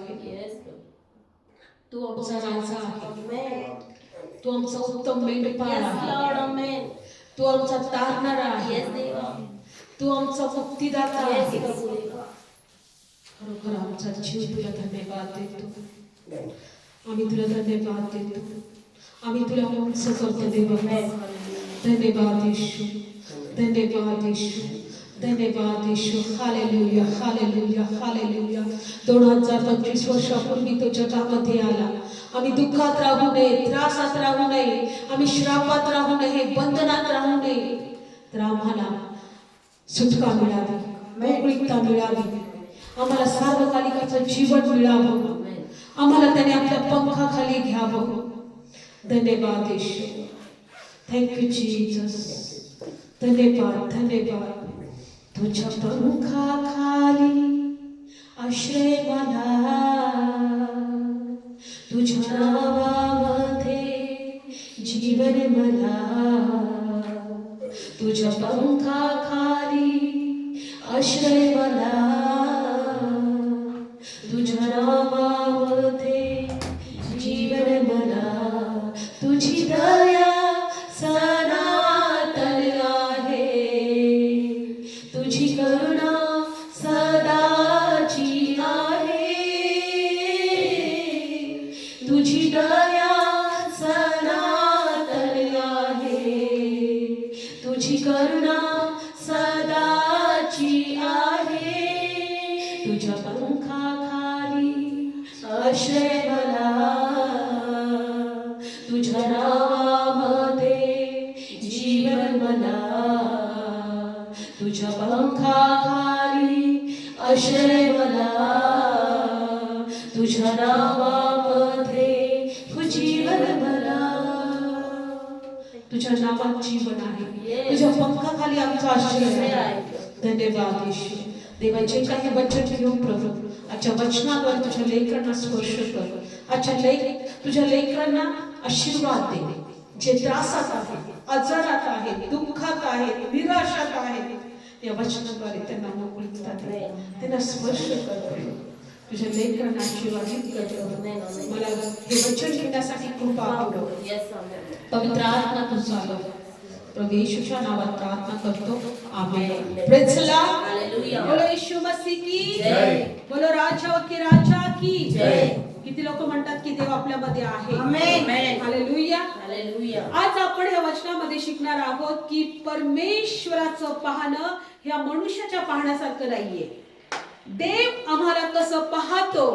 आहे. तू आमचा राजा आहे. तू आमचा उत्तम मेंढपाळ आहे. तू आमचा तारणारा आहे. तू आमचा मुक्तीदाता आहे. खरोखर आमचा जीव तुला धन्यवाद देतो. आम्ही तुला धन्यवाद देतो. आम्ही तुला उंच करतो देवा. धन्यवाद येशू. धन्यवाद येशू. धन्यवाद येशू. Hallelujah hallelujah hallelujah. 2025 वर्षापूर्वी तो जगामध्ये आला. आम्ही दुःखात राहू नये, त्रासात राहू नये, आम्ही श्रापात राहू नये, बंधनात राहू नये, तर आम्हाला सुटका मिळावी, मोकळीकता मिळावी, आम्हाला सार्वकालिकाचं जीवन मिळावं, आम्हाला त्याने आपल्या पंखाखाली घ्यावं. धन्यवाद येशू. Thank you Jesus. धन्यवाद धन्यवाद. तुझ्या पंखाखाली आश्रय मला, तुझ्या नावामध्ये जीवन मला, तुझ्या पंखाखाली आश्रय मला, तुझ्या नावामध्ये जीवन मला. तुझी दया सनातन आहे, तुझी करुणा सदाची आहे, तुझी दया सनातन आहे, तुझी करुणा सदाची आहे. तुझ्या पंखाखाली आश्रय मला, तुझ्या नावामध्ये जीवन मला, तुझ्या पंखाखाली आश्रय मला, तुझ्या नावामध्ये जीवन मला. तुझ्या नावात जीवन आहे, तुझ्या पंखाखाली आमचा आश्रय आहे. धन्यवाद येशू. देवाचे काही वचन घेऊन प्रभू आजच्या वचनाद्वारे तुझ्या लेकरांना स्पर्श कर. तुझ्या लेकरांना आशीर्वाद दे. जे त्रासात आहे, आजारात आहे, दुःखात आहे, निराशात आहे, या वचनाद्वारे त्यांना मोकळीकता दे, त्यांना स्पर्श कर. तुझ्या लेकरांना आशीर्वादित कर. मला हे वचन घेण्यासाठी कृपा करो. पवित्र आत्मा तू चालव. प्रभू येशूच्या नावात प्रार्थना करतो. Amen. Praise the Lord. Hallelujah. बोलो येशू मसीह की जय. बोलो राजा की राजा की जय. किती लोक म्हणतात की देव आपल्यामध्ये आहे. आमेन. Hallelujah hallelujah. आज आपण या वचनामध्ये शिकणार आहोत की परमेश्वराचं पाहणं ह्या मनुष्याच्या पाहण्यासारखं नाहीये. देव आम्हाला कसं पाहतो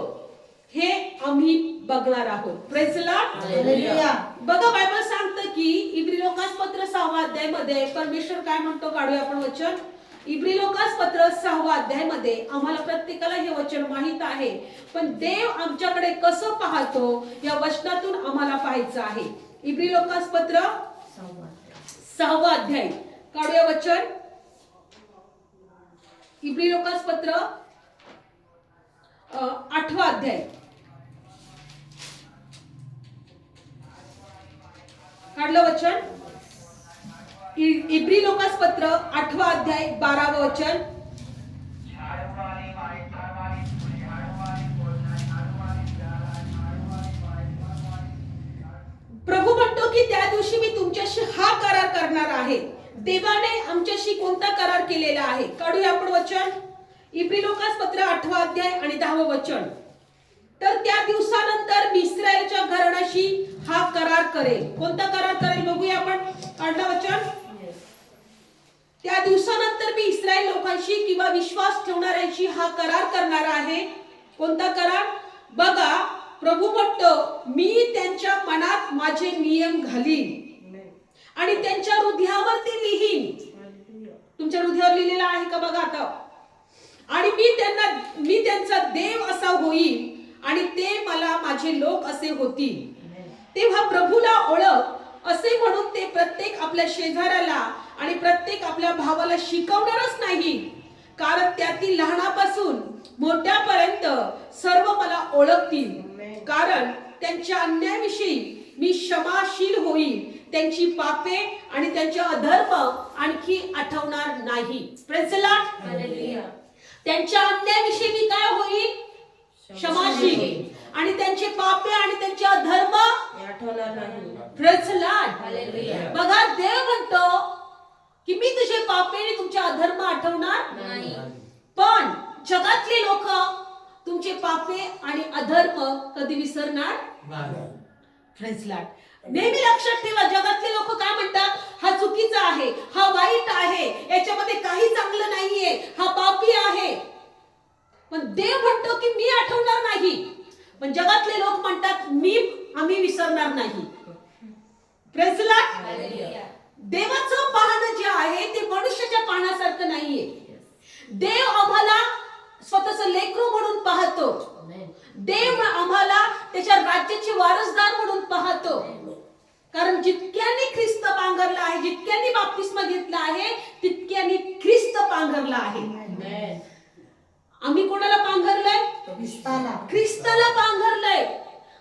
हे आम्ही बघणार आहोत. Praise the Lord. हालेलुया. बघा बायबल सांगतं की इब्री लोकांपत्र 6 अध्यायामध्ये परमेश्वर काय म्हणतो. काढूया आपण वचन. इब्री लोकांपत्र 6 अध्यायामध्ये आम्हाला प्रत्येकाला हे वचन माहित आहे, पण देव आमच्याकडे कसं पाहतो या वचनातून आम्हाला पाहायचं आहे. इब्री लोकांपत्र 6 अध्याय काढूया वचन. इब्री लोकांपत्र 8 अध्याय काढलं वचन. इब्री लोकांपत्र 8 अध्याय 12 वचन. प्रभू म्हणतो की त्या दिवशी मी तुमच्याशी हा करार करणार आहे. देवाने आमच्याशी कोणता करार केलेला आहे. काढूया आपण वचन. इब्री लोकांपत्र 8 अध्याय आणि 10 वचन. तर त्या दिवसानंतर मी इस्रायलच्या घराण्याशी हा करार करेल. कोणता करार करेल बघूया आपण. काढलं वचन. त्या दिवसानंतर मी इस्रायल लोकांशी किंवा विश्वास ठेवणाऱ्यांशी हा करार करणार आहे. कोणता करार बघा. प्रभू म्हणतो मी त्यांच्या मनात माझे नियम घालीन आणि त्यांच्या हृदयावरती लिहीन. तुमच्या हृदयावर लिहिलेलं आहे का बघा आता. आणि मी त्यांचा देव असा होईल आणि ते मला माझे लोक असे होतील. तेव्हा प्रभूला ओळख असे म्हणून ते प्रत्येक आपल्या शेजाऱ्याला आणि प्रत्येक आपल्या भावाला शिकवणारच नाही, कारण त्यातील लहानापासून मोठ्यापर्यंत सर्व मला ओळखतील. कारण त्यांच्या अन्यायाविषयी मी क्षमाशील होईल, त्यांची पापे आणि त्यांचे अधर्म आणखी आठवणार नाही. Praise the Lord. हालेलुया. त्यांच्या अन्यायाविषयी मी काय होईल. क्षमाशील आणि त्यांचे पापे आणि त्यांचे अधर्म आठवणार नाही. Praise the Lord. हालेलुया. बघा देव म्हणतो की मी तुझे पापे आणि तुमचे अधर्म आठवणार नाही. पण जगातले लोक तुमचे पापे आणि अधर्म कधी विसरणार प्रेज द लॉर्ड. नेहमी लक्षात ठेवा, जगातले लोक काय म्हणतात, हा चुकीचा आहे, हा वाईट आहे, याच्यामध्ये काही चांगलं नाहीये, हा पापी आहे. पण देव म्हणतो की मी आठवणार नाही. पण जगातले लोक म्हणतात आम्ही विसरणार नाही. Praise the Lord. हालेलुया. देवाचं पाहणं जे आहे ते मनुष्याच्या पाहण्यासारखं नाहीये. देव आम्हाला स्वतःचं लेकरू म्हणून पाहतो. देव आम्हाला त्याच्या राज्याचे वारसदार म्हणून पाहतो. कारण जितक्यांनी ख्रिस्त पांघरला आहे, जितक्यांनी बाप्तिस्मा घेतला आहे, तितक्यांनी ख्रिस्त पांघरला आहे. आम्ही कोणाला पांघरलंय? ख्रिस्ताला पांघरलंय.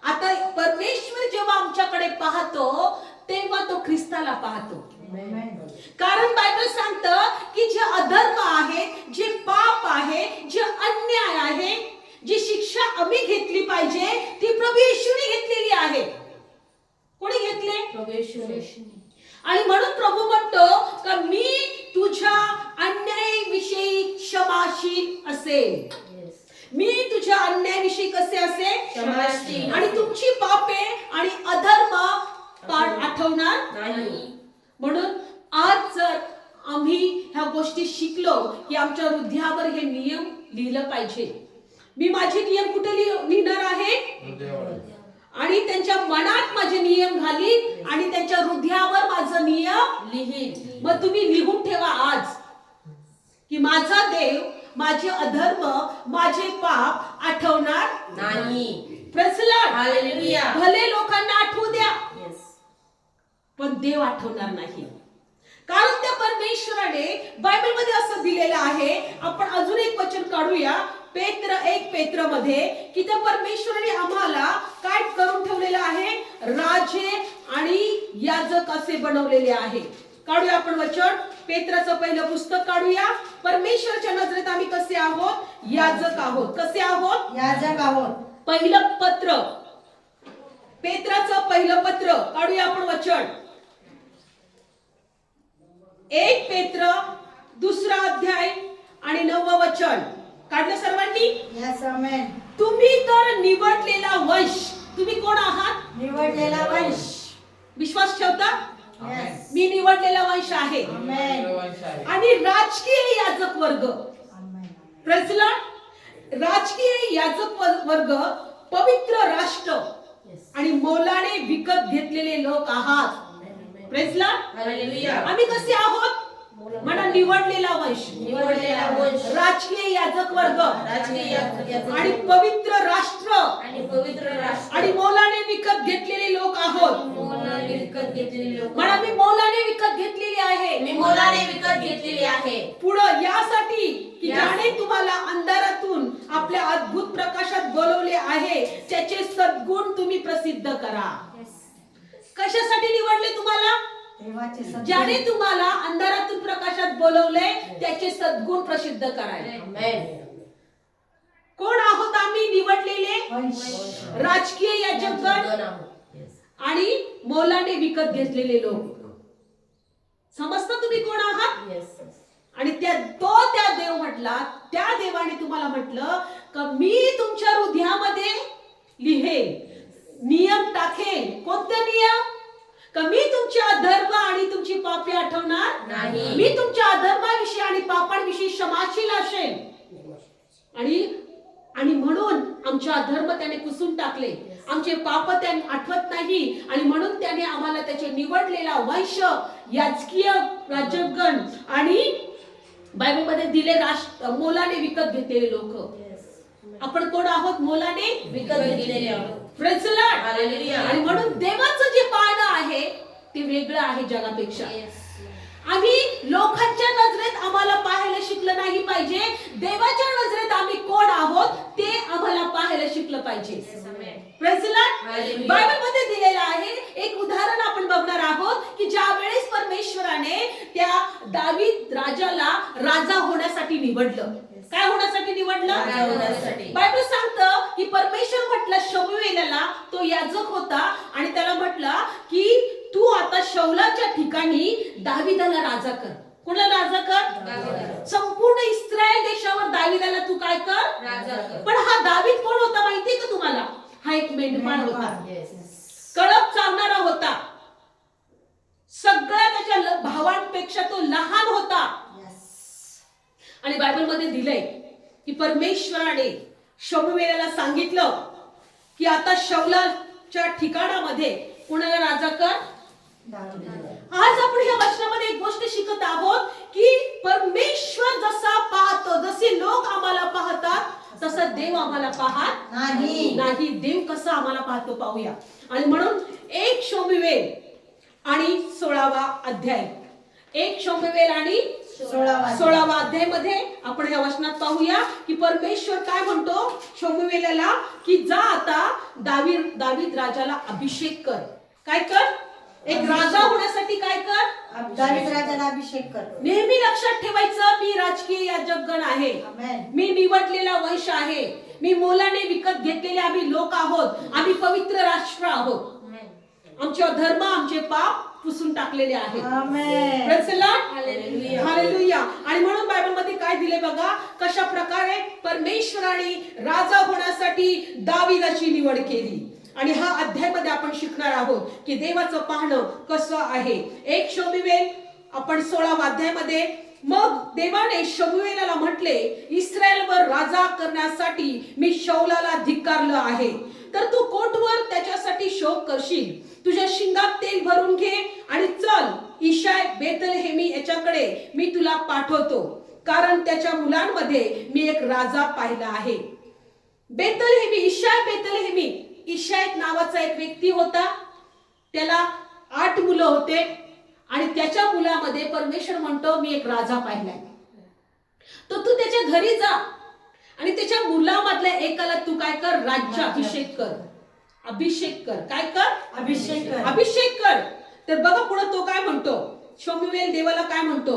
आता परमेश्वर जेव्हा आमच्याकडे पाहतो तेव्हा तो ख्रिस्ताला पाहतो. कारण बायबल सांगतं की जे अधर्म आहे, जे पाप आहे, जे अन्याय आहे, जी शिक्षा आम्ही घेतली पाहिजे ती प्रभू येशूने घेतलेली आहे. कोणी घेतले? प्रभू येशूने. आणि म्हणून प्रभू म्हणतो की मी तुझ्या अन्यायाविषयी क्षमाशील असेल. मी तुझ्या अन्यायाविषयी कसे असेल? क्षमाशील. आणि तुमची पापे आणि अधर्म आठवणार नाही. म्हणून आज जर आम्ही ह्या गोष्टी शिकलो की आमच्या हृदयावर हे नियम लिहिलं पाहिजे. मी माझे नियम कुठे लिहिणार आहे? आणि त्यांच्या मनात माझे नियम घालीन आणि त्यांच्या हृदयावर माझा नियम लिहीन. मग तुम्ही लिहून ठेवा आज की माझा देव माझे अधर्म, माझे पाप आठवणार नाही. Praise the Lord. हालेलुया. भले लोकांना आठवू द्या, येस. पण देव आठवणार नाही. कारण त्या परमेश्वराने बायबलमध्ये असं दिलेलं आहे. आपण अजून एक वचन काढूया, पेत्र 1 मध्ये, की त्या परमेश्वराने आम्हाला काय करून ठेवलेलं आहे? राजे आणि याजक असे बनवलेले आहे. काढूया आपण वचन, पेत्राचं पहिलं पुस्तक काढूया. परमेश्वराच्या नजरेत आम्ही कसे आहोत? याजक आहोत. कसे आहोत? याजक आहोत. पहिलं पत्र, पेत्राचं पहिलं पत्र काढूया आपण वचन. 1 पेत्र 2 अध्याय आणि 9 वचन. काढलं सर्वांनी? Yes amen. तुम्ही तर निवडलेला वंश. तुम्ही कोण आहात? निवडलेला वंश. विश्वास ठेवता? यस. मी निवडलेला वंश आहे. आमेन. आणि राजकीय याजक वर्ग. आमेन. Praise the Lord. राजकीय याजक वर्ग, पवित्र राष्ट्र आणि मोलाने विकत घेतलेले लोक आहात. Praise the Lord. हालेलुया. आम्ही कसे आहोत? म्हणा निवडलेला वंश, निवडलेला वंश, राजकीय याजक वर्ग राजकीय याजक आणि पवित्र राष्ट्र आणि पवित्र राष्ट्र आणि मोलाने विकत घेतलेले लोक आहोत. मोलाने विकत घेतलेले लोक. म्हणा मी मोलाने विकत घेतलेली आहे. मी मोलाने विकत घेतलेली आहे. पुढं यासाठी की ज्याने तुम्हाला अंधारातून आपल्या अद्भुत प्रकाशात बोलवले आहे, त्याचे सद्गुण तुम्ही प्रसिद्ध करा. कशासाठी निवडले तुम्हाला? देवाचे सद्गुण. ज्याने तुम्हाला अंधारातून प्रकाशात बोलवले त्याचे सद्गुण प्रसिद्ध करायचे. आमेन. कोण आहोत आम्ही? निवडलेले वंश. राजकीय याजकगण आणि मोलाने विकत घेतलेले लोक. समजता तुम्ही कोण आहात? येस. आणि त्या देव म्हटला, त्या देवाने तुम्हाला म्हटलं का मी तुमच्या हृदयामध्ये लिहेन, नियम टाकेन. कोणते नियम? का मी तुमचे अधर्म आणि तुमची पापे आठवणार नाही. मी तुमच्या अधर्माविषयी आणि पापांविषयी क्षमाशील असेल. आणि म्हणून आमचे अधर्म त्याने पुसून टाकले, आमचे पाप त्याने आठवत नाही. आणि म्हणून त्याने आम्हाला त्याचे निवडलेला वंश, याजकीय राजगण आणि बायबलमध्ये दिले मोलाने विकत घेतलेले लोक. आपण कोण आहोत? मोलाने विकत घेतलेले आहोत. Praise the Lord. हालेलुया. आणि म्हणून देवाचं जे पाहणं आहे ते वेगळं आहे जगापेक्षा. आम्ही लोकांच्या नजरेत आम्हाला पाहायला शिकलं नाही पाहिजे. देवाच्या नजरेत आम्ही कोण आहोत ते आम्हाला पाहायला शिकलं पाहिजे. Praise the Lord. हालेलुया. बायबलमध्ये दिलेलं आहे. एक उदाहरण आपण बघणार आहोत की ज्या वेळेस परमेश्वराने त्या दावीद राजाला राजा होण्यासाठी निवडलं. काय होण्यासाठी निवडलं? राजा होण्यासाठी. बायबल सांगतं की परमेश्वर म्हटलं शमूएलाला, तो याजक होता, आणि त्याला म्हटलं की तू आता शौलाच्या ठिकाणी दाविदाला राजा कर. कोणाला राजा कर? दाविदाला. संपूर्ण इस्रायल देशावर दाविदाला तू काय कर? राजा कर. पण हा दावीद कोण होता माहितीये का तुम्हाला? हा एक मेंढपाळ होता, Yes. कळप चालणारा होता, सगळ्या त्याच्या भावांपेक्षा तो लहान होता. आणि बायबल मध्ये दिलंय की परमेश्वराने शमूएलाला सांगितलं की आता शौलाच्या ठिकाणामध्ये कोणाला राजा कर? आज आपण ह्या वचनामध्ये एक गोष्ट शिकत आहोत की परमेश्वर जसा पाहतो, जसे लोक आम्हाला पाहतात तसा देव आम्हाला पाहत नाही. देव कसा आम्हाला पाहतो पाहूया. आणि म्हणून 1 शमूएल आणि 16वा अध्याय, 1 शमूएल आणि 16वा अध्याय मध्ये आपण ह्या वचनात पाहूया की परमेश्वर काय म्हणतो शमूएलाला की जा आता दावीद राजाला अभिषेक कर. काय कर? एक राजा होण्यासाठी काय कर? दावीद राजाला अभिषेक कर. नेहमी लक्षात ठेवायचं, मी राजकीय याजकगण आहे, मी निवडलेला वंश आहे, मी मोलाने विकत घेतलेले आम्ही लोक आहोत, आम्ही पवित्र राष्ट्र आहोत, आमचे धर्म आमचे पाप पुसून टाकलेले आहेत. Praise the Lord. Hallelujah. Hallelujah. आणि म्हणून बायबल मध्ये काय दिले बघा, कशा प्रकारे परमेश्वराने राजा होण्यासाठी दाविदाची निवड केली. आणि हा अध्यायामध्ये आपण शिकणार आहोत की देवाचं पाहणं कसं आहे. 1 शमूएल आपण 16वा अध्यायामध्ये, मग देवाने शमूएलाला म्हटले, इस्रायलवर राजा करण्यासाठी मी शौलाला धिक्कारलं आहे, तर तू कोटवर त्याच्यासाठी शोक करशील. तुझ्या शिंगात तेल भरून घे आणि चल, इशाय बेथलेहेमी याच्याकडे मी तुला पाठवतो, कारण त्याच्या मुलांमध्ये मी एक राजा पाहिला आहे. बेथलेहेमी, इशाय बेथलेहेमी. इशाय नावाचा एक व्यक्ती होता, त्याला 8 मुलं होते, आणि त्याच्या मुलामध्ये परमेश्वर म्हणतो मी एक राजा पाहिलाय. तर तू त्याच्या घरी जा आणि त्याच्या मुलामधल्या एकाला तू काय कर? राज्याभिषेक कर. अभिषेक कर. काय कर? अभिषेक कर. अभिषेक कर. तर बघा पुढे तो काय म्हणतो, शमूएल देवाला काय म्हणतो,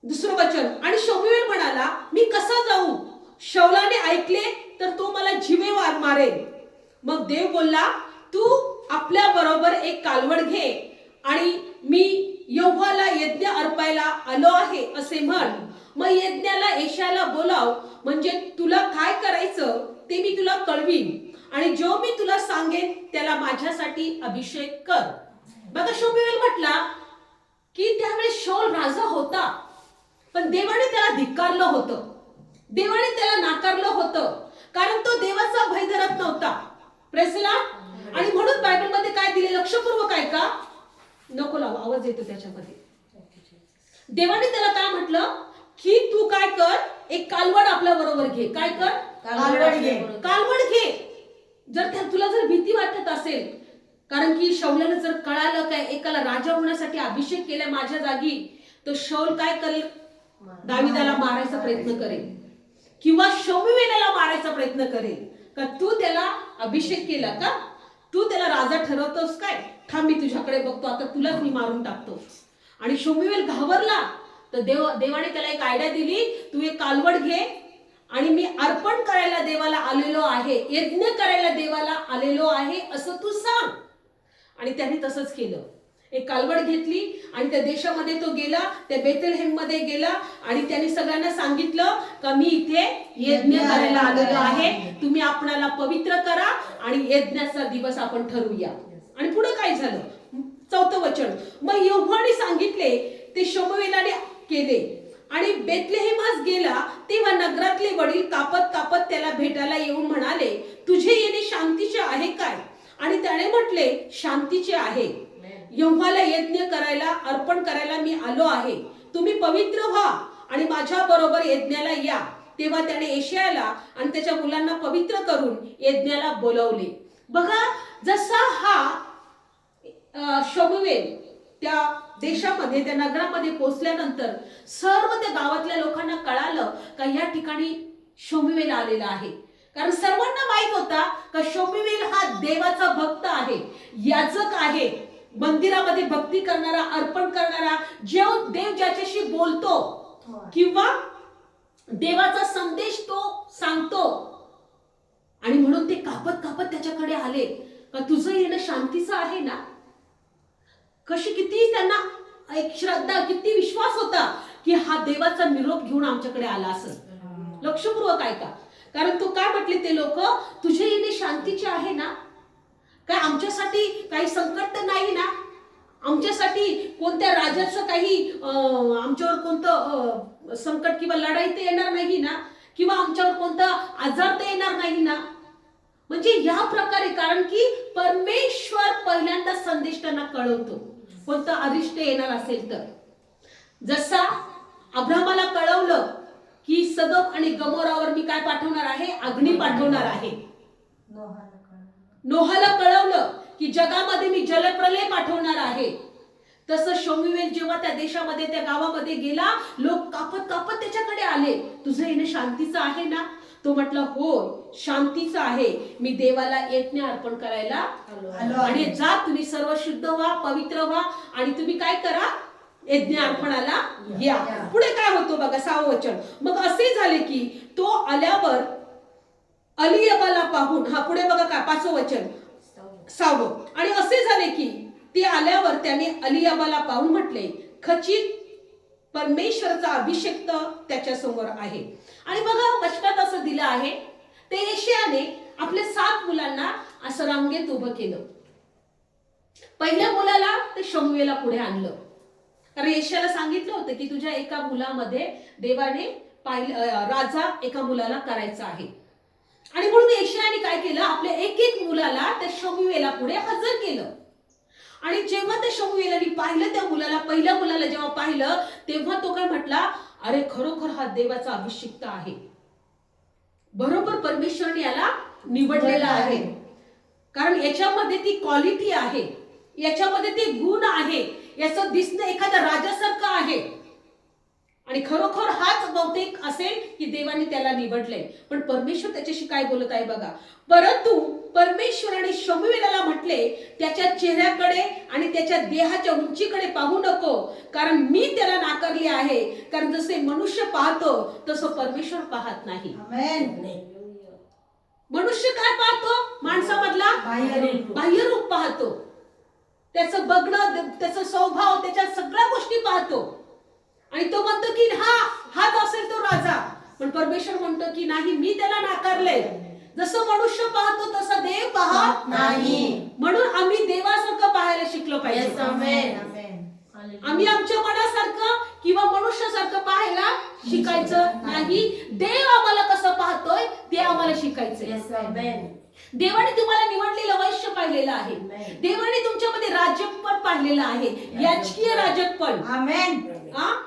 दुसरं वचन, आणि शमूएल म्हणाला मी कसा जाऊ? शौलाने ऐकले तर तो मला जीवे मारेल. मग देव बोलला, तू आपल्या बरोबर एक कालवड घे आणि मी यहोवाला यज्ञ अर्पायला आलो आहे असे म्हण. मग यज्ञाला एशाला बोलाव, म्हणजे तुला काय करायचं ते मी तुला कळवीन, आणि जो मी तुला सांगेन त्याला माझ्यासाठी अभिषेक कर. बघा शमूएल म्हटला की त्यावेळेस शौल राजा होता, पण देवाने त्याला धिक्कारलं होतं, देवाने त्याला नाकारलं होतं, कारण तो देवाचा भय धरत नव्हता. Praise the Lord. आणि म्हणून बायबल मध्ये काय दिले, लक्षपूर्वक ऐका, नको लावा, आवाज येतो त्याच्यामध्ये. देवाने त्याला काय म्हटलं की तू काय कर, एक कालवड आपल्या बरोबर घे. काय कर? कालवड घे. जर तुला जर भीती वाटत असेल, कारण की शौलाला जर कळालं काय एकाला राजा होण्यासाठी अभिषेक केला माझ्या जागी, तर शौल काय करेल? दाविदाला मारायचा प्रयत्न करेल, किंवा शमूएलाला मारायचा प्रयत्न करेल. का तू त्याला अभिषेक केला का? तू त्याला राजा ठरवतोस काय? थांब मी तुझ्याकडे बघतो, आता तुलाच मी मारून टाकतो. आणि शमूएल घाबरला. तर देवाने त्याला एक आयडिया दिली, तू एक कालवड घे आणि मी अर्पण करायला देवाला आलेलो आहे, यज्ञ करायला देवाला आलेलो आहे असं तू सांग. आणि त्याने तसंच केलं. एक कालवड घेतली आणि त्या देशामध्ये तो गेला, त्या बेथलेहेम मध्ये गेला, आणि त्याने सगळ्यांना सांगितलं का मी इथे यज्ञ करायला आलेलो आहे, तुम्ही आपणाला पवित्र करा आणि यज्ञाचा दिवस आपण ठरवूया. आणि पुढे काय झालं? 4थं वचन, मग यहोवाने सांगितले ते शमूएलाने केले, आणि बेथलेहेमास गेला तेव्हा नगरातले वडील कापत कापत त्याला भेटायला येऊन म्हणाले, तुझे येणे शांतीचे आहे काय? आणि त्याने म्हटले, शांतीचे आहे. यहोवाला यज्ञ करायला, अर्पण करायला मी आलो आहे, तुम्ही पवित्र व्हा आणि माझ्या बरोबर यज्ञाला या. तेव्हा त्याने एशायाला आणि त्याच्या मुलांना पवित्र करून यज्ञाला बोलवले. बघा, जसा हा शमूएल त्या देशामध्ये, त्या नगरामध्ये पोहोचल्यानंतर सर्व त्या गावातल्या लोकांना कळालं का या ठिकाणी शमूएल आलेला आहे. कारण सर्वांना माहित होता का शमूएल हा देवाचा भक्त आहे, याजक आहे, मंदिरामध्ये भक्ती करणारा, अर्पण करणारा, देव ज्याच्याशी बोलतो किंवा देवाचा संदेश तो सांगतो. आणि म्हणून ते कापत कापत त्याच्याकडे आले का तुझं येणं शांतीचं आहे ना. कशी किती त्यांना एक श्रद्धा, किती विश्वास होता की हा देवाचा निरोप घेऊन आमच्याकडे आला असं. लक्षपूर्वक ऐका, कारण तो काय म्हटले ते लोक, तुझे येणे शांतीचे आहे ना. काय आमच्यासाठी काही संकट तर नाही ना. आमच्यासाठी कोणत्या राजाचं काही आमच्यावर कोणतं संकट किंवा लढाई तर येणार नाही ना, किंवा आमच्यावर कोणता आजार तर येणार नाही ना. म्हणजे या प्रकारे, कारण की परमेश्वर पहिल्यांदा संदेश त्यांना कळवतो कोणतं अरिष्ट येणार असेल तर. जसा अब्राहमाला कळवलं की सदोम आणि गमोरावर मी काय पाठवणार आहे, अग्नी पाठवणार आहे. नोहाला कळवलं की जगामध्ये मी जलप्रलय पाठवणार आहे. तसं शमूएल जेव्हा त्या देशामध्ये, त्या गावामध्ये गेला, लोक कापत कापत त्याच्याकडे आले, तुझं येणं शांतीचं आहे ना. तो म्हटला हो शांतीचं आहे, मी देवाला यज्ञ अर्पण करायला आलो. आणि जा तुम्ही सर्व शुद्ध व्हा, पवित्र व्हा, आणि तुम्ही काय करा, यज्ञ अर्पणाला या. पुढे काय होतो बघा 6वं वचन. मग असे झाले की तो आल्यावर अलियाबाला पाहून, हा पुढे बघा काय 5वं वचन 6वं. आणि असे झाले की ते आल्यावर त्याने अलियाबाला पाहून म्हटले, खचित परमेश्वराचा अभिषेक त्याच्या समोर आहे. आणि बघा वचनात असं दिलं आहे, ते यशायाने आपल्या 7 मुलांना असं रांगेत उभं केलं. पहिल्या मुलाला ते शमूएला पुढे आणलं, कारण यशायाला सांगितलं होतं की तुझ्या एका मुलामध्ये देवाने राजा एका मुलाला करायचा आहे. आणि म्हणून यशायाने काय केलं, आपल्या एक एक मुलाला त्या शमूएला पुढे हजर केलं. आणि जेव्हा त्या शमूएलाने पाहिलं त्या मुलाला, पहिल्या मुलाला जेव्हा पाहिलं, तेव्हा तो काय म्हटला, अरे खरोखर हा देवाचा अभिषिक्त आहे, बरोबर परमेश्वराने याला निवडलेला आहे. कारण याच्यामध्ये ती क्वालिटी आहे, याच्यामध्ये ते गुण आहे, याचं दिसणं एखाद्या राजासारखं आहे. आणि खरोखर हाच बहुतेक असेल की देवाने त्याला निवडले. पण परमेश्वर त्याच्याशी काय बोलत आहे बघा. परंतु परमेश्वराने शमूएलाला म्हटले, त्याच्या चेहऱ्याकडे आणि त्याच्या देहाच्या उंचीकडे पाहू नको, कारण मी त्याला नाकारले आहे. कारण जसे मनुष्य पाहतो तसं परमेश्वर पाहत नाही. मनुष्य काय पाहतो, माणसामधला बाह्य रूप पाहतो, त्याचं बघणं, त्याचा स्वभाव, त्याच्या सगळ्या गोष्टी पाहतो. आणि तो म्हणतो की हाच असेल तो राजा. पण परमेश्वर म्हणतो की नाही, मी त्याला नाकारले. जसं मनुष्य पाहतो तसं देव पाहत नाही. म्हणून आम्ही देवासारखं पाहायला शिकलो पाहिजे. आम्ही आमच्या मनासारखं किंवा मनुष्यासारखं पाहायला शिकायचं नाही. देव आम्हाला कसं पाहतोय ते आम्हाला शिकायचं. देवाने तुम्हाला निवडलेलं वैश्य पाहिलेलं आहे. देवाने तुमच्यामध्ये राजकपण पाहिलेलं आहे, याचकीय राजकपण.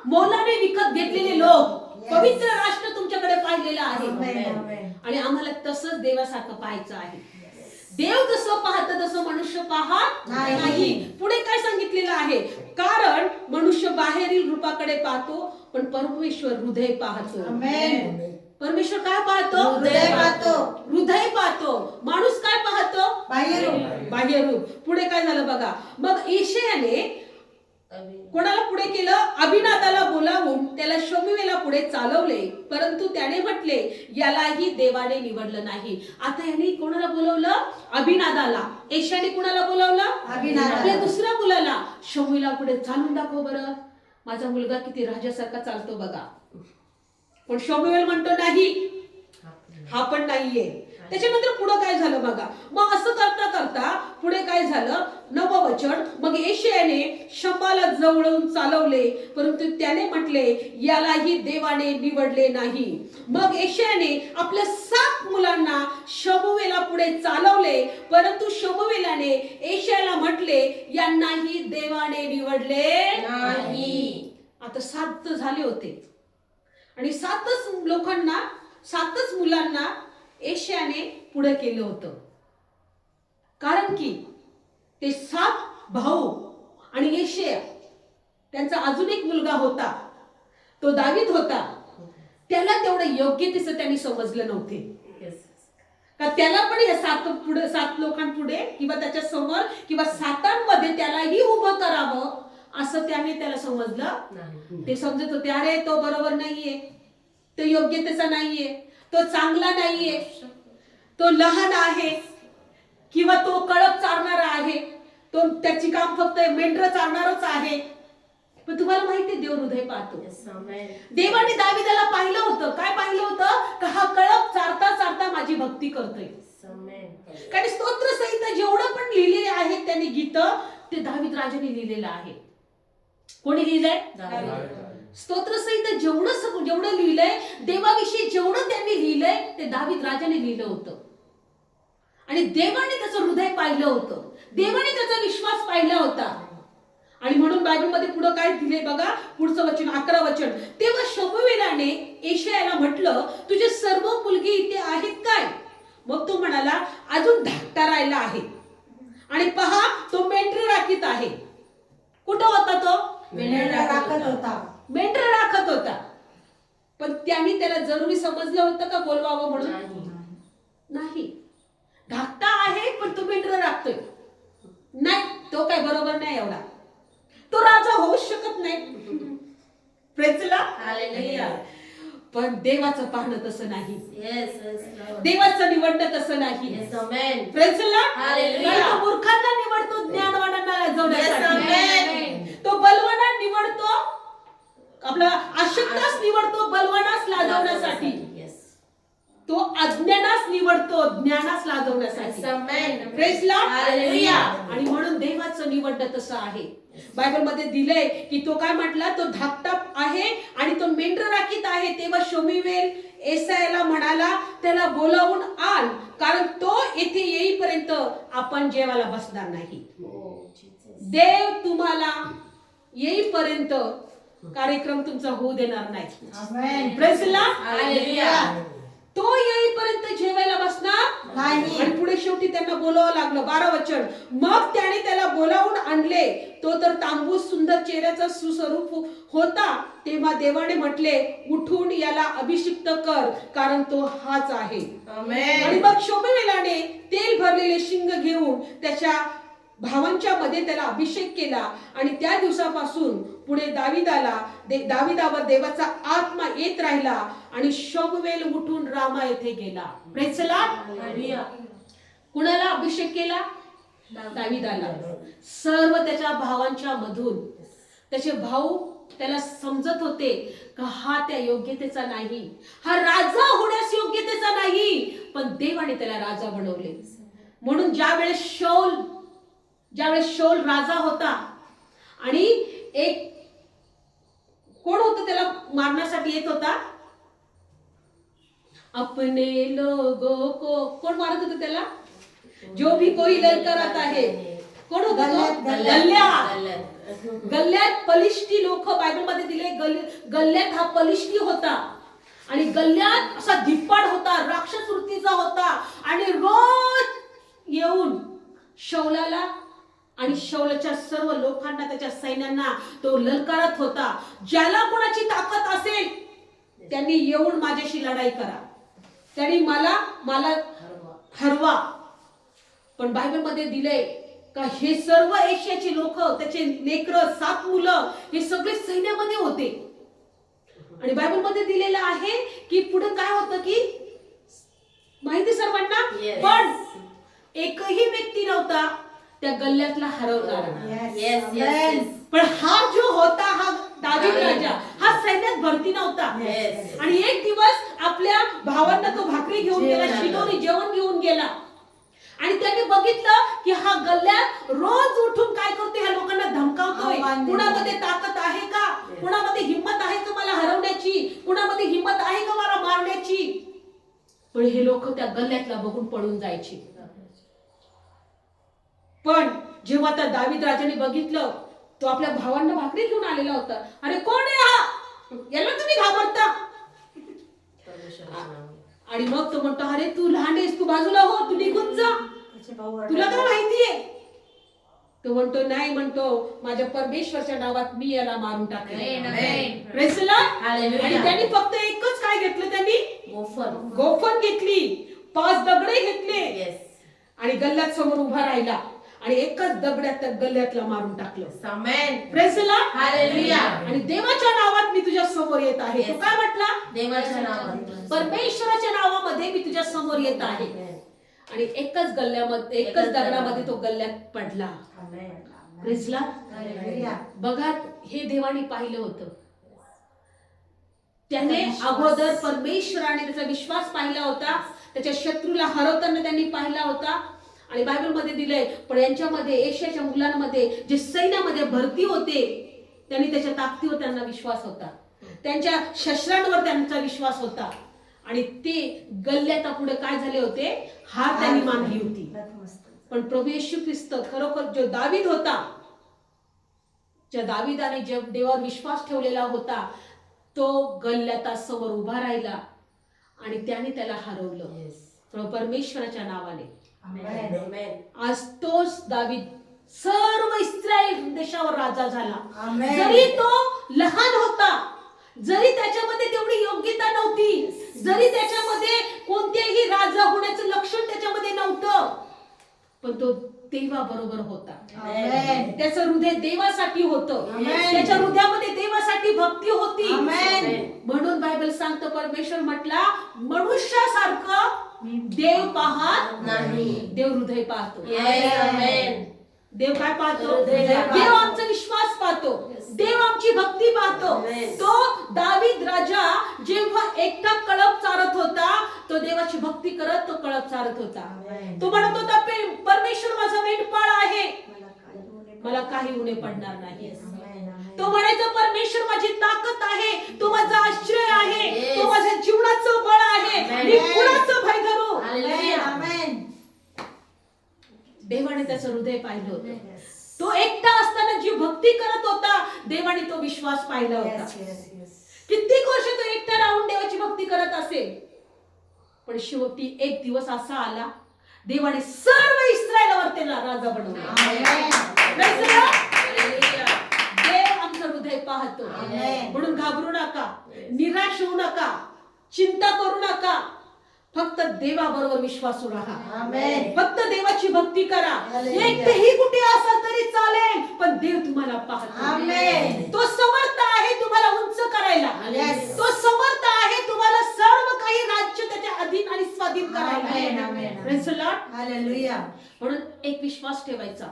मोलाने विकत घेतलेले लोक, पवित्र राष्ट्र तुमच्याकडे पाहिलेलं आहे. आणि आम्हाला तसंच देवासारखं पाहायचं आहे. देव जसं पाहतं तसं मनुष्य पाहत नाही. पुढे काय सांगितलेलं आहे, कारण मनुष्य बाहेरील रूपाकडे पाहतो, पण परमेश्वर हृदय पाहतो. परमेश्वर काय पाहतो, हृदय पाहतो. माणूस काय पाहतो, बाह्य रूप. पुढे काय झालं बघा. मग यशायाने कोणाला पुढे केलं, अभिनादाला बोलावून त्याला शमूएला पुढे चालवले. परंतु त्याने म्हटले, यालाही देवाने निवडलं नाही. आता याने कोणाला बोलवलं, अभिनादाला. यशायाने कोणाला बोलवलं, आपल्या दुसऱ्या मुलाला. शमूएला पुढे चालून दाखव बरं, माझा मुलगा किती राजासारखा चालतो बघा. पण शमूएल म्हणतो नाही, हा पण नाहीये. त्याच्यानंतर पुढे काय झालं बघा. मग असं करता करता पुढे काय झालं, 9वं वचन. मग यशायाने शम्माला जवळून चालवले, परंतु त्याने म्हटले, यालाही देवाने निवडले नाही. मग यशायाने आपल्या 7 मुलांना शमूएला पुढे चालवले, परंतु शमूएलाने यशायाला म्हटले, यांनाही देवाने निवडले नाही. आता 7 झाले होते आणि 7च लोकांना, 7च मुलांना यशायाने पुढे केलं होतं. कारण की ते 7 भाऊ आणि यशाया, त्यांचा अजून एक मुलगा होता, तो दावीद होता. त्याला तेवढं योग्यतेचं त्यांनी समजलं नव्हते का त्याला पण या 7 लोकांपुढे किंवा त्याच्या समोर किंवा 7मध्ये त्यालाही उभं करावं, असं त्याने त्याला समजलं. ते समजत होते, अरे तो बरोबर नाहीये, तो योग्यतेचा नाहीये, तो चांगला नाहीये, तो लहान आहे किंवा तो कळप चालणारा आहे, तो त्याची काम फक्त मेंढर चालणारच आहे. पण तुम्हाला माहिती देव हृदय पाहतो. देवाने दाविदाला पाहिलं होतं. काय पाहिलं होतं? का हा कळप चारता चारता माझी भक्ती करतोय. कारण स्तोत्र संहिता जेवढं पण लिहिलेले आहेत त्यांनी गीत, ते दावीद राजाने लिहिलेलं आहे. कोणी लिहिलंय? स्तोत्र संहिता जेवढं लिहिलंय, देवाविषयी जेवढं त्यांनी लिहिलंय, ते दावीद राजाने लिहिलं होतं. आणि देवाने त्याचं हृदय पाहिलं होतं, देवाने त्याचा विश्वास पाहिला होता. आणि म्हणून बायबलमध्ये पुढे काय दिले बघा, पुढचं वचन 11 वचन. तेव्हा शमूएलाने यशायाला म्हटलं, तुझे सर्व मुलगी इथे आहेत काय? मग तो म्हणाला, अजून धाकटा राहिला आहे, आणि पहा तो मेंढरे राखीत आहे. कुठं होता तो? मेंढरा राखत होता. मेंढरे राखत होता. पण त्यांनी त्याला जरुरी समजलं होतं का बोलवावं म्हणून? नाही. धाकटा आहे पण तो मेंढर राखतोय. नाही, तो काय बरोबर नाही एवढा, तो राजा होऊच शकत नाही. Praise the Lord. हालेलुया. पण देवाचं पाहणं तसं नाही, Yes, yes, Lord. देवाचं निवडणं तसं नाही. Yes, amen. Praise the Lord. Hallelujah. कारण तो मूर्खांना निवडतो ज्ञानवानांना Yes, लाजवण्यासाठी. amen. तो बलवाना निवडतो, आपला अशक्तास निवडतो बलवानास लाजवण्यासाठी. Yes. तो अज्ञानास निवडतो ज्ञानास लाजवण्यासाठी. Yes, amen. Praise the Lord. Hallelujah. आणि म्हणून देवाचं निवडणं तसं आहे. बायबल मध्ये दिलंय की तो काय म्हटला, तो धाकटा आहे आणि तो मेंढर राखीत आहे. तेव्हा शमूएल येशायाला म्हणाला, त्याला बोलावून आण, कारण तो येथे येईपर्यंत आपण जेवायला बसणार नाही. Oh, Jesus. देव तुम्हाला येईपर्यंत कार्यक्रम तुमचा होऊ देणार नाही. Amen. Praise the Lord. Hallelujah. तो येईपर्यंत जेवायला बसणार नाही. आणि पुढे शेवटी त्यांना बोलावं लागलं. 12 वचन. मग त्याने त्याला बोलावून आणले. तो तर तांबूस सुंदर चेहऱ्याचा सुस्वरूप होता. तेव्हा देवाने म्हटले, उठून याला अभिषिक्त कर, कारण तो हाच आहे. Amen. आणि मग शमूएलाने तेल भरलेले शिंग घेऊन त्याच्या भावांच्या मध्ये त्याला अभिषेक केला. आणि त्या दिवसापासून पुढे दाविदावर देवाचा आत्मा येत राहिला आणि शमूएल उठून रामा येथे गेला. Praise the Lord. हालेलुया. कुणाला अभिषेक केला? दाविदाला. सर्व त्याच्या भावांच्या मधून. त्याचे भाऊ त्याला समजत होते का हा त्या योग्यतेचा नाही, हा राजा होण्यास योग्यतेचा नाही, पण देवाने त्याला राजा बनवले. म्हणून ज्यावेळेस शौल राजा होता आणि एक कोण होतं त्याला मारण्यासाठी येत होता, अपने लोगों को कोण मारत होतं त्याला? जो भी कोई ललकारत आहे. कोण होता तो? गल्ल्यात पलिष्टी लोक बायबल मध्ये दिले. गल्ल्यात हा पलिष्टी होता आणि गल्ल्यात असा धिप्पाड होता, राक्षस वृत्तीचा होता आणि रोज येऊन शौलाला आणि शौलाच्या सर्व लोकांना, त्याच्या सैन्यांना तो ललकारत होता. ज्याला कोणाची ताकद असेल त्यांनी येऊन माझ्याशी लढाई करा, त्यांनी मला हरवा. पण बायबल मध्ये दिलंय का हे सर्व एशियाची लोक, त्याचे लेकरं, 7 मुलं, हे सगळे सैन्यामध्ये होते. आणि बायबल मध्ये दिलेलं आहे की पुढे काय होतं की माहिती सर्वांना. Yes. पण एकही व्यक्ती नव्हता त्या गल्ल्यातला हरवणारा. Yes, yes. पण हा जो होता, हा दावीद राजा, हा सैन्यात भरती नव्हता. Yes. आणि एक दिवस आपल्या भावांना तो भाकरी घेऊन गेला, शिदोरी जेवण घेऊन गेला. आणि त्याने बघितलं की हा गल्ल्यात रोज उठून काय करतोय, ह्या लोकांना धमकावतोय. कुणामध्ये ताकद आहे का? कुणामध्ये हिंमत आहे का मला हरवण्याची? कुणामध्ये हिंमत आहे का मला मारण्याची? पण हे लोक त्या गल्ल्यातला बघून पळून जायचे. पण जेव्हा त्या दावीद राजाने बघितलं, तो आपल्या भावांना भाकरी घेऊन आलेला होता. अरे कोण आहे हा? याला तुम्ही घाबरता? आणि मग तो म्हणतो, अरे तू लहान आहेस, तू बाजूला हो, तू निघून जा, तुला काय माहितीये? तो म्हणतो, नाही, म्हणतो माझ्या परमेश्वरच्या नावात मी याला मारून टाकेन. Amen. Praise the Lord. Hallelujah. आणि त्यांनी फक्त एकच काय घेतलं, त्यांनी गोफर. गोफर घेतली, 5 दगडे घेतले Yes. आणि गल्ल्यात समोर उभा राहिला. आणि एकाच दगडात त्या गल्ल्यातला मारून टाकलं. Amen. Praise the Lord. Hallelujah. आणि देवाच्या नावात मी तुझ्या समोर येत आहे. तो Yes. काय म्हटला? देवाच्या नावात. परमेश्वराच्या नावामध्ये मी तुझ्या समोर येत आहे. आणि एकच गल्ल्यामध्ये एकच दगडामध्ये तो गल्ल्यात पडला. Amen. Praise the Lord. Hallelujah. बघा हे देवाने पाहिलं होतं. त्याने अगोदर परमेश्वराने त्याचा विश्वास पाहिला होता. त्याच्या शत्रूला हरवताना त्यांनी पाहिला होता. आणि बायबलमध्ये दिलंय पण यांच्यामध्ये एशियाच्या मुलांमध्ये जे सैन्यामध्ये भरती होते त्यांनी त्याच्या ताकदीवर त्यांना विश्वास होता. त्यांच्या शस्त्रांवर त्यांचा विश्वास होता. आणि ते गल्ल्याता पुढे काय झाले होते? हार त्यांनी मानली होती. पण प्रभू येशू ख्रिस्त खरोखर जो दावीद होता, ज्या दावीदाने जे देवावर विश्वास ठेवलेला होता, तो गल्ल्याता समोर उभा राहिला आणि त्याने त्याला हरवलं परमेश्वराच्या नावाने. Amen. आज तोच दावीद सर्व इस्रायल देशावर राजा झाला. Amen. जरी तो लहान होता, जरी त्याच्यामध्ये तेवढी योग्यता नव्हती, जरी त्याच्यामध्ये कोणत्याही राजा होण्याचं लक्षण त्याच्यामध्ये नव्हतं, पण तो देवा बरोबर होता. Amen. त्याचं हृदय देवासाठी होतं. Amen. त्याच्या हृदयामध्ये देवासाठी भक्ती होती. Amen. म्हणून बायबल सांगतं परमेश्वर म्हटला मनुष्यासारखं देव पाहत नाही. देव हृदय पाहतो. Yes. Amen. देव काय पाहतो? हृदय पाहतो. देव आमचा विश्वास पाहतो. देव आमची भक्ती पाहतो. Yes. तो दावीद राजा जेव्हा एकटा कळप चारत होता, तो देवाची भक्ती करत तो कळप चारत होता. Amen. तो म्हणत होता परमेश्वर माझा मेंढपाळ आहे, मला काही उणे पडणार नाही. तो म्हणायचा परमेश्वर माझी ताकद आहे, तो माझा आश्रय आहे, Yes. तो माझ्या जीवनाचं बळ आहे, Amen. मी कुणाचं भय धरू? Hallelujah. Amen. देवाने त्याचं हृदय पाहिलं होतं. तो एकटा असताना जी भक्ती करत होता, देवाने तो विश्वास पाहिला होता. Yes, yes, yes. कित्येक वर्ष तो एकटा राहून देवाची भक्ती करत असेल, पण शेवटी एक दिवस असा आला, देवाने सर्व इस्रायलावर त्याला राजा बनवला. Amen. Praise the Lord. Hallelujah. देव आमचं हृदय पाहतो. Amen. म्हणून घाबरू नका, निराश होऊ नका, चिंता करू नका. फक्त देवाबरोबर विश्वासू राहा. Amen. फक्त देवाची भक्ती करा. Hallelujah. एकटेही कुठे असाल तरी चालेल, पण देव तुम्हाला पाहतो. Amen. तो समर्थ आहे तुम्हाला उंच करायला. Yes. तो समर्थ आहे तुम्हाला सर्व काही राज्य त्याच्या अधीन आणि स्वाधीन Amen, करायला. amen. Praise the Lord. Hallelujah. म्हणून एक विश्वास ठेवायचा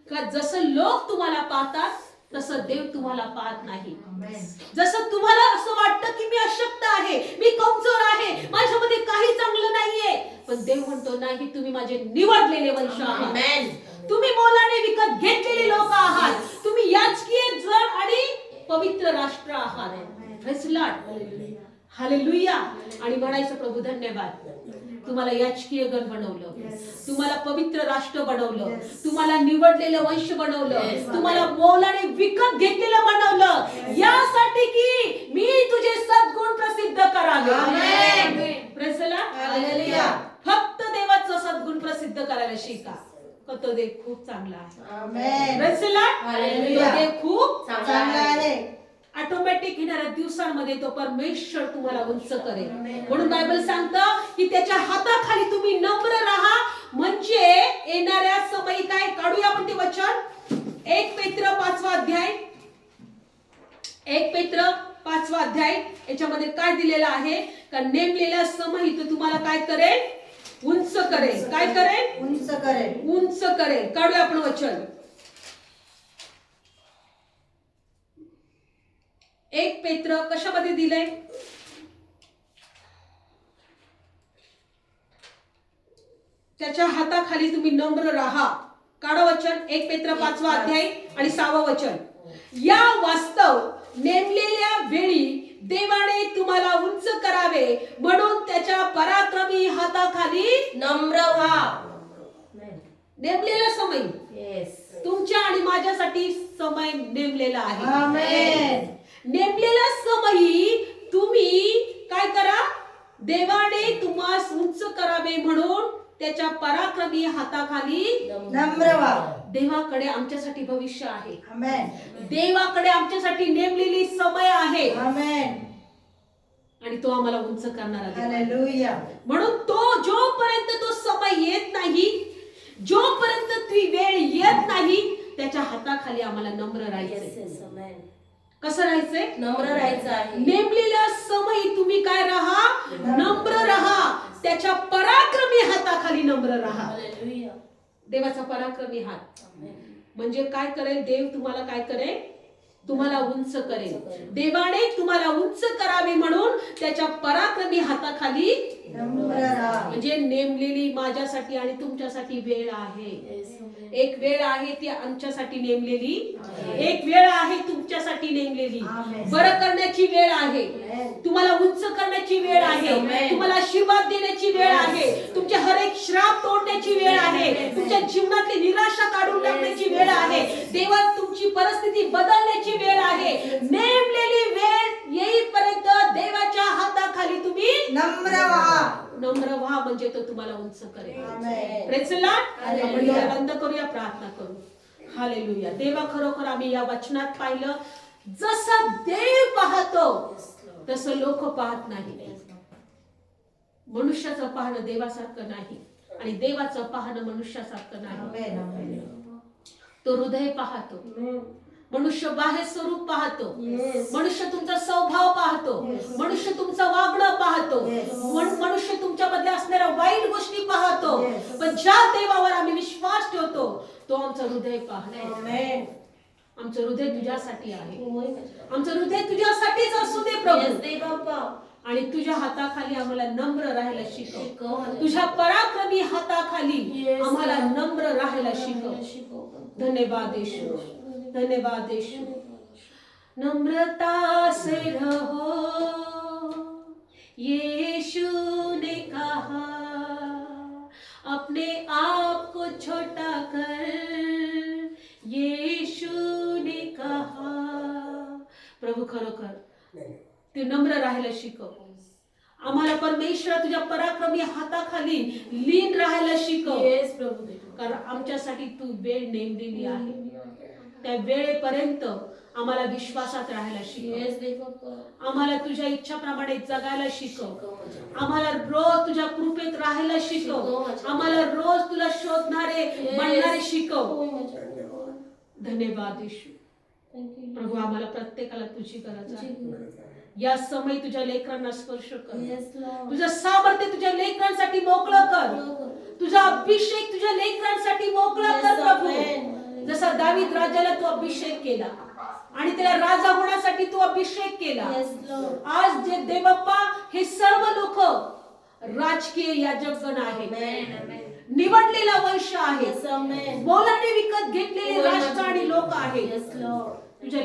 का जसं लोक तुम्हाला पाहतात तसं देव तुम्हाला पाहत नाही. Amen. जसं तुम्हाला असं वाटतं की मी अशक्त आहे, मी कमजोर आहे, माझ्यामध्ये काही चांगलं नाहीये, पण देव म्हणतो नाही, तुम्ही माझे निवडलेले वंश आहात. Amen. तुम्ही मोलाने विकत घेतलेले लोक आहात. तुम्ही याजकीय जन आणि पवित्र राष्ट्र आहात. Praise the Lord. हालेलुया. आणि म्हणायचं प्रभू धन्यवाद, तुम्हाला याजकीय गण बनवलं, तुम्हाला पवित्र राष्ट्र बनवलं, तुम्हाला निवडलेलं वंश बनवलं, Yes. तुम्हाला मोलाने विकत घेतलेलं बनवलं, यासाठी की मी तुझे सद्गुण प्रसिद्ध करावे. Amen. Praise the Lord. Hallelujah. फक्त देवाचं सद्गुण प्रसिद्ध करायला शिका. तो देव खूप चांगला आहे. Amen. Praise the Lord. Hallelujah. तो देव खूप चांगला आहे. ऑटोमॅटिक येणाऱ्या दिवसांमध्ये तो परमेश्वर तुम्हाला उंच करेल. म्हणून बायबल सांगतं की त्याच्या हाताखाली तुम्ही नम्र राहा, म्हणजे येणाऱ्या समयी काय काढूया आपण ते वचन. 1 पेत्र 5 अध्याय, 1 पेत्र 5 अध्याय याच्यामध्ये काय दिलेलं आहे का नेमलेल्या समयी तो तुम्हाला काय करेल? उंच करेल. काय करेल? उंच करेल. उंच करेल. काढूया आपण वचन. 1 पेत्र कशामध्ये दिलंय? त्याच्या हाताखाली तुम्ही नम्र राहा. काढा वचन. 1 पेत्र 5 अध्याय आणि 6 वचन. या वास्तव नेमलेल्या वेळी देवाने तुम्हाला उंच करावे, म्हणून त्याच्या पराक्रमी हाताखाली नम्र व्हा. नेमलेला समय Yes. तुमच्या आणि माझ्यासाठी समय नेमलेला आहे. Amen. नेमलेल्या समयी तुम्ही काय करा? देवाने तुम्हास उंच करावे म्हणून त्याच्या पराक्रमी हाताखाली नम्र व्हा. देवाकडे आमच्यासाठी भविष्य आहे. Amen. देवाकडे आमच्यासाठी नेमलेली समय आहे Amen. आणि तो आम्हाला उंच करणार आहे. Hallelujah. म्हणून तो जोपर्यंत तो समय येत नाही, जोपर्यंत ती वेळ येत त्याच्या हाताखाली आम्हाला नम्र Yes, राहायचंय. yes, amen. कसं राहायचंय? नम्र राहायचं आहे. नेमलेल्या समयी तुम्ही काय राहा? नम्र राहा. त्याच्या पराक्रमी हाताखाली नम्र राहा. Hallelujah. देवाचा पराक्रमी हात Amen. म्हणजे काय करेल? देव तुम्हाला काय करेल? तुम्हाला उंच करेल. देवाने तुम्हाला उंच करावे म्हणून त्याच्या पराक्रमी हाताखाली नम्र राहा. म्हणजे नेमलेली माझ्यासाठी आणि तुमच्यासाठी वेळ आहे. Yes, amen. एक वेळ आहे ती आमच्यासाठी नेमलेली, एक वेळ आहे तुमच्यासाठी नेमलेली. Amen. बरं करण्याची वेळ आहे, Amen. तुम्हाला उंच करण्याची वेळ आहे, Amen. तुम्हाला आशीर्वाद देण्याची वेळ आहे, तुमचे हर एक श्राप तोडण्याची वेळ आहे, तुमच्या जीवनातली निराशा काढून टाकण्याची वेळ आहे, देवा तुमची परिस्थिती बदलण्याची वेळ आहे. नेमलेली वेळ येईपर्यंत देवाच्या हाताखाली तुम्ही नम्र व्हा. नम्र व्हा म्हणजे तो तुम्हाला उंच करेल. आमेन. Praise the Lord. Hallelujah. आपण डोळे बंद करूया, प्रार्थना करू. हालेलुया. देवा खरोखर आम्ही या वचनात पाहिलं, जसं देव पाहतो Yes, Lord. तसं लोक पाहत नाही. मनुष्याचं पाहणं देवासारखं नाही आणि देवाचं पाहणं मनुष्यासारखं नाही. आमेन. आमेन. तो हृदय पाहतो, Amen. मनुष्य बाह्य स्वरूप पाहतो, Yes. मनुष्य तुमचा स्वभाव पाहतो, Yes. मनुष्य तुमचं वागणं पाहतो, Yes. मनुष्य तुमच्यामध्ये असणाऱ्या वाईट गोष्टी पाहतो. Yes. पण ज्या देवावर आम्ही विश्वास ठेवतो तो आमचं हृदय पाहतो. Amen. आमचं हृदय तुझ्यासाठी आहे, होय माझ्या. आमचं हृदय तुझ्यासाठीच असू दे प्रभू. Yes, दे बाप्पा. आणि तुझ्या हाताखाली आम्हाला नम्र राहायला शिकव. शिकव मला. तुझ्या पराक्रमी हाताखाली Yes. आम्हाला नम्र राहायला शिकव. शिकव. धन्यवाद यीशु, धन्यवाद यीशु. नम्रता से रहो, यीशु ने कहा, अपने आप को छोटा कर, यीशु ने कहा. प्रभू खरोखर ते नम्र राहायला शिकव. आम्हाला परमेश्वर तुझ्या पराक्रमी हाताखाली लीन राहायला शिकव. Yes, प्रभू दे. कारण आमच्यासाठी तू वेळ नेमलेली आहे. त्या वेळेपर्यंत आम्हाला विश्वासात राहायला शिकव. Yes, दे बाप्पा. आम्हाला तुझ्या इच्छाप्रमाणे जगायला शिकव. शिकव माझ्या. आम्हाला रोज तुझ्या कृपेत राहायला शिकव. आम्हाला रोज तुला शोधणारे बनणारे शिकव. होय माझ्या. धन्यवाद येशू. Thank you. प्रभू आम्हाला प्रत्येकाला तुझी गरज आहे. Yes, या समय तुझ्या लेकरांना स्पर्श कर. Lord. तुझं सामर्थ्य तुझ्या लेकरांसाठी मोकळं कर. तुझा अभिषेक तुझ्या लेकरांसाठी मोकळा Yes, कर प्रभू. amen. जसा दावीद राजाला तू अभिषेक केला आणि त्याला राजा होण्यासाठी तू अभिषेक केला. Yes, Lord. आज जे देवप्पा हे सर्व लोक राजकीय याजकगण आहेत, Amen, amen. निवडलेला वंश आहे, Yes, amen. बोलाने विकत घेतलेले राष्ट्र आणि लोक आहेत. Yes, Lord. तुझ्या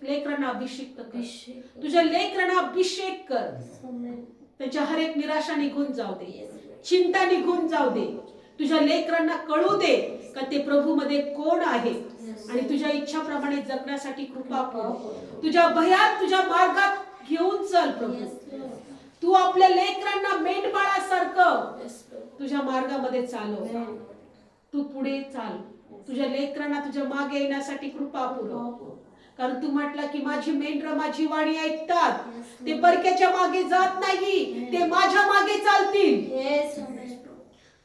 लेकरांना अभिषेक कर. अभिषेक. तुझ्या लेकरांना अभिषेक कर. Amen. त्यांच्या हर एक निराशा निघून जाऊ दे, Yes. चिंता निघून जाऊ दे. तुझ्या लेकरांना कळू दे का ते प्रभू मध्ये कोण आहे आणि तुझ्या इच्छाप्रमाणे जगण्यासाठी कृपा कर. तुझ्या भयात तुझ्या मार्गात घेऊन चल प्रभू. Yes, Lord. तू आपल्या लेकरांना मेंढपाळासारखं Yes, Lord. तुझ्या मार्गामध्ये चालव. Amen. तू पुढे चाल. तुझ्या लेकरांना तुझ्या मागे येण्यासाठी कृपा पुरव. कारण तू म्हटलं की माझी मेंढरं माझी वाणी ऐकतात, ते परक्याच्या मागे जात नाही, ते माझ्या मागे चालतील. Yes, amen.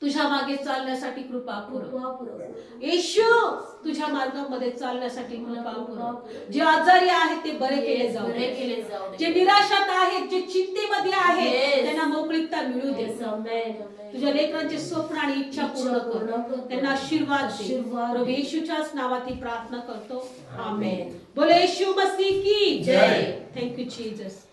तुझ्या मागे चालण्यासाठी कृपा पुरव. कृपा पुरव. येशू तुझ्या मार्गामध्ये चालण्यासाठी कृपा पुरव. जे आजारी आहेत ते बरे केले जाऊ बरे दे. केले जाऊ दे. जे निराशात आहेत, जे चिंतेमध्ये आहेत, Yes. त्यांना मोकळीकता मिळू दे. Yes, amen, amen. तुझ्या लेकरांचे स्वप्न आणि इच्छा पूर्ण कर. त्यांना आशीर्वाद दे. आशीर्वाद प्रभू दे. येशूच्याच नावात ही प्रार्थना करतो. आमेन. बोले येशू मसीह की जय. Thank you Jesus.